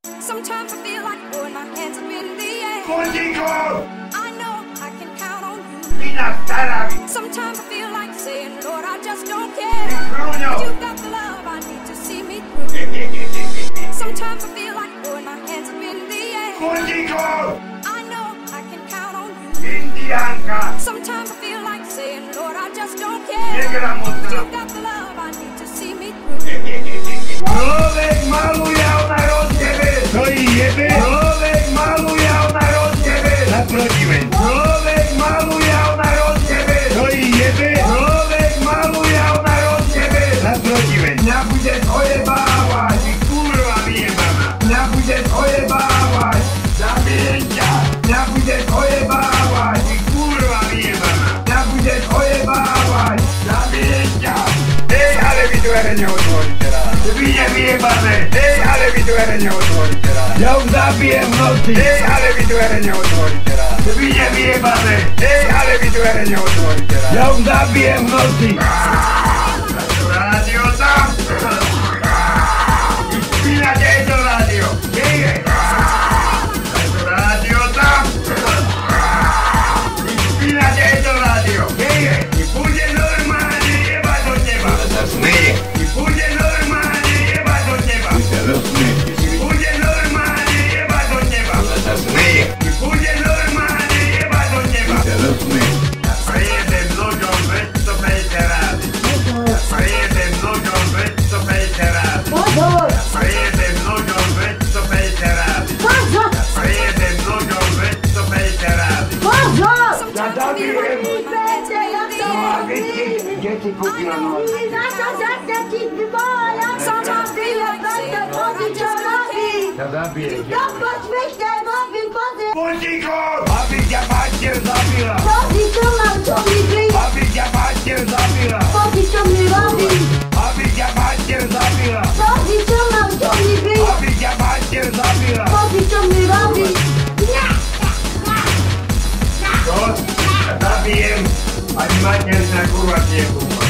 Sometimes I feel like throwing my hands up in the air. Contigo! I know I can count on you. Mina Sarabi! Sometimes I feel like saying, Lord, I just don't care. Bruno! But you've got the love I need to see me through. Sometimes I feel like throwing my hands up in the air. Contigo! I know I can count on you. Indianka! Sometimes I feel like saying, Lord, I just don't care. Negra But Mosta! you've got the love I need to see me through. Človek malujal narod tebe! To jebe! Človek malujal narod tebe! Naprotime! Človek malujal narod tebe! To jebe! Človek malujal narod tebe! Naprotime! Mňa bude ojebávať! Ty kurva vyjebaná! Mňa bude ojebávať! Zabijem ťa! Mňa bude ojebávať! Ty kurva vyjebaná! Mňa bude ojebávať! Zabijem ťa! Hej, ale vy dvere neotvoríte rád! Vy nevyjebané! Hej, ale vy dvere neotvoríte rád! Ja už zabijem v noci! Hej, ale vy dvere neotvoríte rád! Vy nevyjebané! Hej, ale vy dvere neotvoríte rád! Ja už zabijem v noci! Rádio tam! Vyspínate aj to rádio! Hej, hej! Rádio tam! Vyspínate aj to rádio! Hej, hej! Bude normálne jebať od teba! Sa smeje! Bude normálne jebať od teba! Bude normálne jebať od teba! Sa smeje! Bude normálne jebať od teba! Prejedem nožom 250 rázy! Prejedem nožom 250 rázy! Prejedem nožom 250 rázy! Prejedem nožom 250 rázy! Sometimes I feel like throwing my hands up in the air. Kde ti kúpila nož? Sometimes I feel like saying, Lord, I just don't care. Ja zabijem ťa! Puntíko! Aby ťa mater zabila! Aby ťa mater zabila! Aby ťa mater zabila! Aby ťa mater zabila! Čo? Ja zabijem, ani mater sa kurva nekúpa.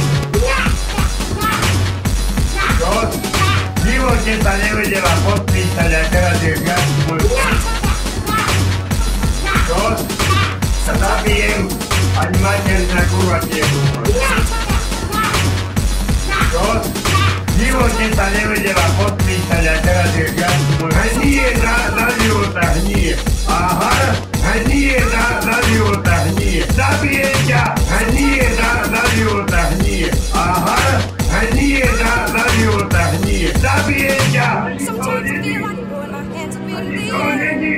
Čo? V živote sa nevedela podpísať a teraz je viac môj... Čo? Ja zabijem, ani mater sa kurva nekúpa. Čo? V živote sa nevedela podpísať a teraz je viac môj... Hnie za života, hnie. Aha, hnie za života, hnie. Zabijem ťa, hnie za života, hnie. Aha, hnie za života, hnie. Zabijem ťa. Sometimes I feel like throwing my hands up in the To air. není.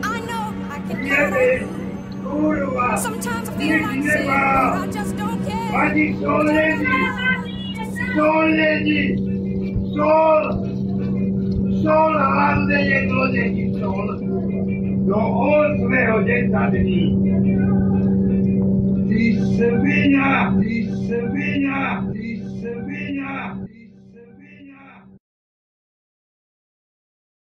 I know I can count on Jebe, you. kurva. Sometimes I feel like saying, Lord, I just don't care. Ani sol není. Sol není. Sol. Sol hlavne jedlo není sol. Do 8. 10 dní. Ty svinia, ty svinia.